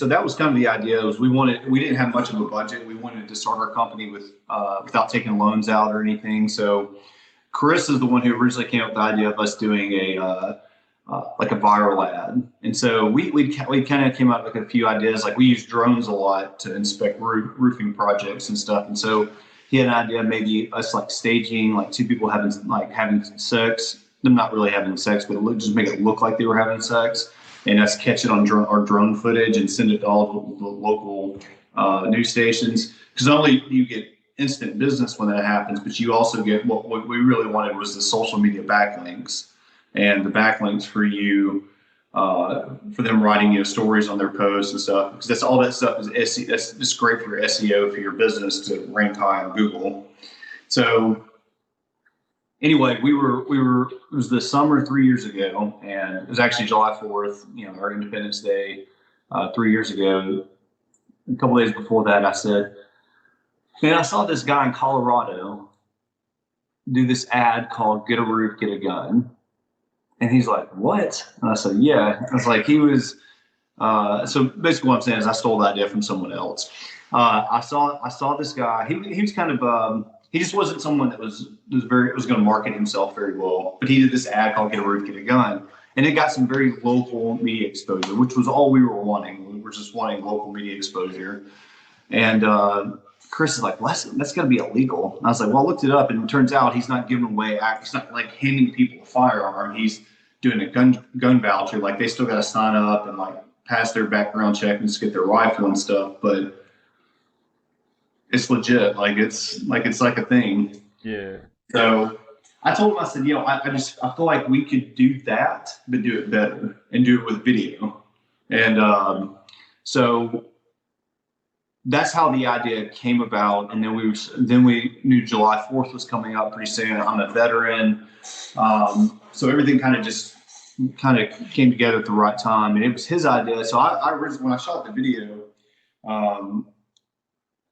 So that was kind of the idea. Was we didn't have much of a budget. We wanted to start our company without taking loans out or anything. So Chris is the one who originally came up with the idea of us doing like a viral ad. And so we kind of came up with a few ideas. Like we use drones a lot to inspect roofing projects and stuff. And so he had an idea, maybe us like staging like two people having sex, them not really having sex, but just make it look like they were having sex, and us catch it on our drone footage and send it to all the local news stations. Because not only do you get instant business when that happens, but you also get what we really wanted was the social media backlinks, and the backlinks for you, for them writing stories on their posts and stuff. Because that's all that stuff is SEO. That's just great for your SEO for your business to rank high on Google. So anyway, it was the summer 3 years ago, and it was actually July 4th, our Independence Day, 3 years ago. A couple days before that, I said, man, I saw this guy in Colorado do this ad called "Get a Roof, Get a Gun." And he's like, what? And I said, yeah. I was like, he was, so basically what I'm saying is I stole the idea from someone else. I saw this guy, he was kind of, he just wasn't someone that was going to market himself very well, but he did this ad called "Get a Roof, Get a Gun." And it got some very local media exposure, which was all we were wanting. We were just wanting local media exposure. And Chris is like, well, that's going to be illegal. And I was like, well, I looked it up, and it turns out he's not giving away, he's not like handing people a firearm. He's doing a gun voucher. Like they still got to sign up and like pass their background check and just get their rifle and stuff. But it's legit. Like it's like a thing. Yeah. So I told him, I said, I feel like we could do that, but do it better and do it with video. And so that's how the idea came about. And then we knew July 4th was coming up pretty soon. I'm a veteran. So everything kind of came together at the right time, and it was his idea. So I originally, when I shot the video,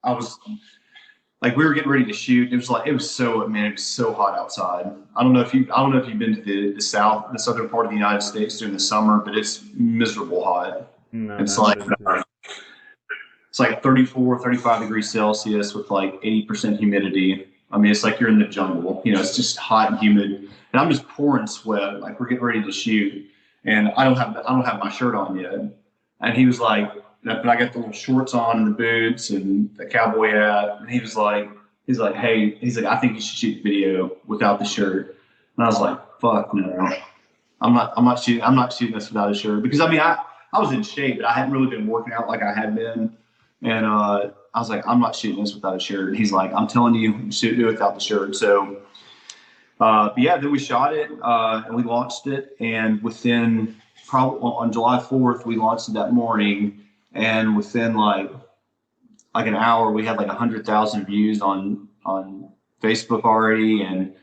I was like, we were getting ready to shoot. It was so hot outside. I don't know if you've been to the southern part of the United States during the summer, but it's miserable hot. No, it's like 34, 35 degrees Celsius with like 80% humidity. I mean, it's like you're in the jungle. It's just hot and humid, and I'm just pouring sweat. Like we're getting ready to shoot, and I don't have my shirt on yet. And he was like, but I got the little shorts on and the boots and the cowboy hat. And he's like, hey, I think you should shoot the video without the shirt. And I was like, fuck no, I'm not shooting this without a shirt, because I mean, I was in shape, but I hadn't really been working out like I had been. And I was like, I'm not shooting this without a shirt. And he's like, I'm telling you, shoot it without the shirt. So, but yeah, then we shot it and we launched it. And within probably on July 4th, we launched it that morning. And within like an hour, we had like 100,000 views on Facebook already. And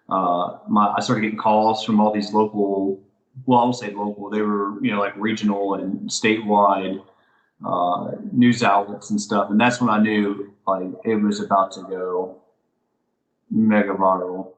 I started getting calls from all these local, well, I won't say local, they were, like regional and statewide news outlets and stuff. And that's when I knew like it was about to go mega viral.